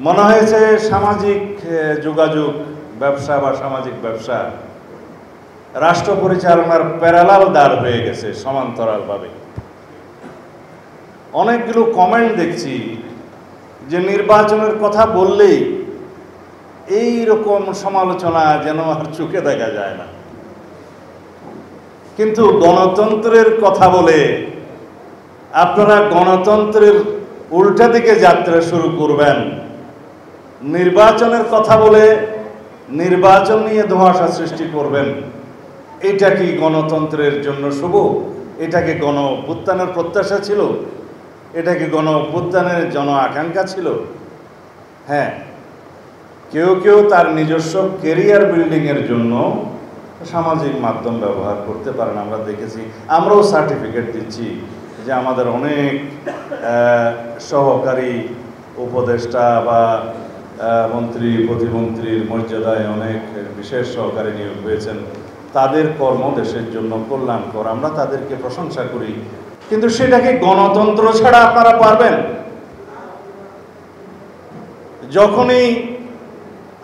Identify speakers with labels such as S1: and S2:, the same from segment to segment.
S1: মনে হয়েছে সামাজিক যোগাযোগ ব্যবসা বা সামাজিক ব্যবসা রাষ্ট্র পরিচালনার প্যারালাল দাঁড় হয়ে গেছে সমান্তরালভাবে। অনেকগুলো কমেন্ট দেখছি যে নির্বাচনের কথা বললেই এই রকম সমালোচনা যেন আর চোখে দেখা যায় না, কিন্তু গণতন্ত্রের কথা বলে আপনারা গণতন্ত্রের উল্টা দিকে যাত্রা শুরু করবেন। নির্বাচনের কথা বলে নির্বাচন নিয়ে ধোঁয়াশা সৃষ্টি করবেন। এটা কি গণতন্ত্রের জন্য শুভ? এটা কি গণ অভ্যুত্থানের প্রত্যাশা ছিল? এটা কি গণ অভ্যুত্থানের জন আকাঙ্ক্ষা ছিল? হ্যাঁ, কেউ কেউ তার নিজস্ব কেরিয়ার বিল্ডিংয়ের জন্য সামাজিক মাধ্যম ব্যবহার করতে পারেন। আমরা দেখেছি, আমরাও সার্টিফিকেট দিচ্ছি যে আমাদের অনেক সহকারী উপদেষ্টা বা মন্ত্রী প্রতিমন্ত্রীর মর্যাদায় অনেক বিশেষ সহকারী নিয়োগ হয়েছেন। তাদের কর্ম দেশের জন্য কল্যাণকর, আমরা তাদেরকে প্রশংসা করি। কিন্তু সেটাকে গণতন্ত্র ছাড়া আপনারা পারবেন? যখনই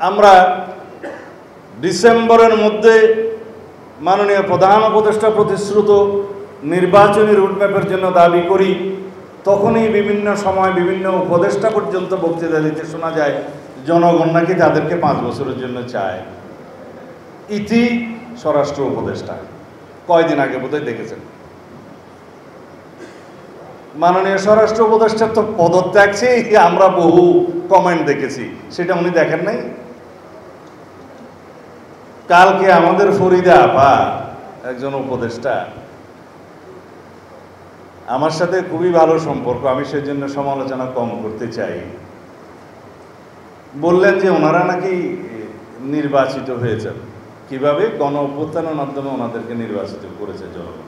S1: আমরা ডিসেম্বরের মধ্যে মাননীয় প্রধান উপদেষ্টা প্রতিশ্রুত নির্বাচনী রুটম্যাপের জন্য দাবি করি, তখনই বিভিন্ন সময় বিভিন্ন উপদেষ্টা পর্যন্ত বক্তৃতা দিতে শোনা যায় জনগণ নাকি তাদেরকে 5 বছরের জন্য চায়। ইতি স্বরাষ্ট্র উপদেষ্টা কয়দিন আগে বোধহয় দেখেছেন, মাননীয় স্বরাষ্ট্র উপদেষ্টার তো পদত্যাগ চেয়ে আমরা বহু কমেন্ট দেখেছি, সেটা উনি দেখেন নাই। কালকে আমাদের ফরিদা আপা একজন উপদেষ্টা, আমার সাথে খুবই ভালো সম্পর্ক, আমি সেজন্য সমালোচনা কম করতে চাই, বললেন যে ওনারা নাকি নির্বাচিত হয়েছেন। কিভাবে? গণ অভ্যুত্থানের মাধ্যমে ওনাদেরকে নির্বাচিত করেছে জনগণ।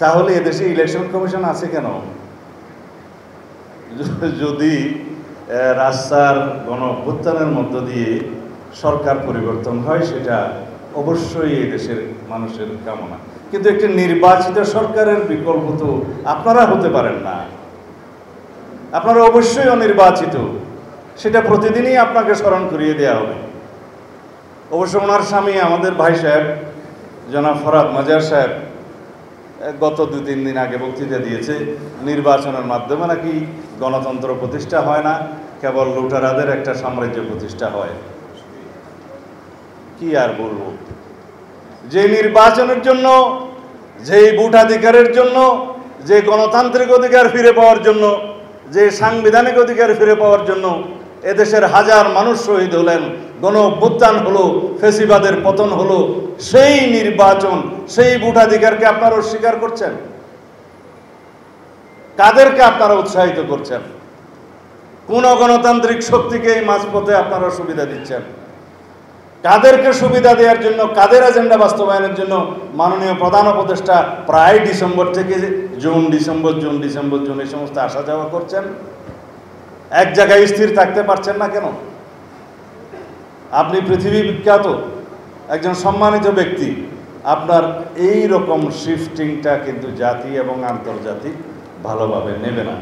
S1: তাহলে এদেশে ইলেকশন কমিশন আছে কেন? যদি রাস্তার গণ অভ্যুত্থানের মধ্য দিয়ে সরকার পরিবর্তন হয়, সেটা অবশ্যই এই দেশের মানুষের কামনা। কিন্তু একটি নির্বাচিত সরকারের বিকল্প তো আপনারা হতে পারেন না। আপনারা অবশ্যই অনির্বাচিত, সেটা প্রতিদিনই আপনাকে স্মরণ করিয়ে দেওয়া হবে। অবশ্য ওনার স্বামী আমাদের ভাই সাহেব জনাব ফরহাদ মাজার সাহেব গত 2-3 দিন আগে বক্তৃতা দিয়েছে, নির্বাচনের মাধ্যমে নাকি গণতন্ত্র প্রতিষ্ঠা হয় না, কেবল লুটারাদের একটা সাম্রাজ্য প্রতিষ্ঠা হয়। কি আর বলবো, যে নির্বাচনের জন্য, যে ভোটাধিকারের জন্য, যে গণতান্ত্রিক অধিকার ফিরে পাওয়ার জন্য, যে সাংবিধানিক অধিকার ফিরে পাওয়ার জন্য এদেশের হাজার মানুষ শহীদ হলেন, গণ অভ্যুত্থান হলো, ফ্যাসিবাদের পতন হলো, সেই নির্বাচন, সেই ভোটাধিকারকে আপনারা অস্বীকার করছেন। কাদেরকে আপনারা উৎসাহিত করছেন? কোন গণতান্ত্রিক শক্তিকে এই মাঝপথে আপনারা সুবিধা দিচ্ছেন? কাদেরকে সুবিধা দেওয়ার জন্য, কাদের এজেন্ডা বাস্তবায়নের জন্য মাননীয় প্রধান উপদেষ্টা প্রায় ডিসেম্বর থেকে জুন এই সমস্ত আসা যাওয়া করছেন? এক জায়গায় স্থির থাকতে পারছেন না কেন? আপনি পৃথিবী বিখ্যাত একজন সম্মানিত ব্যক্তি, আপনার এই রকম শিফটিংটা কিন্তু জাতি এবং আন্তর্জাতিক ভালোভাবে নেবে না।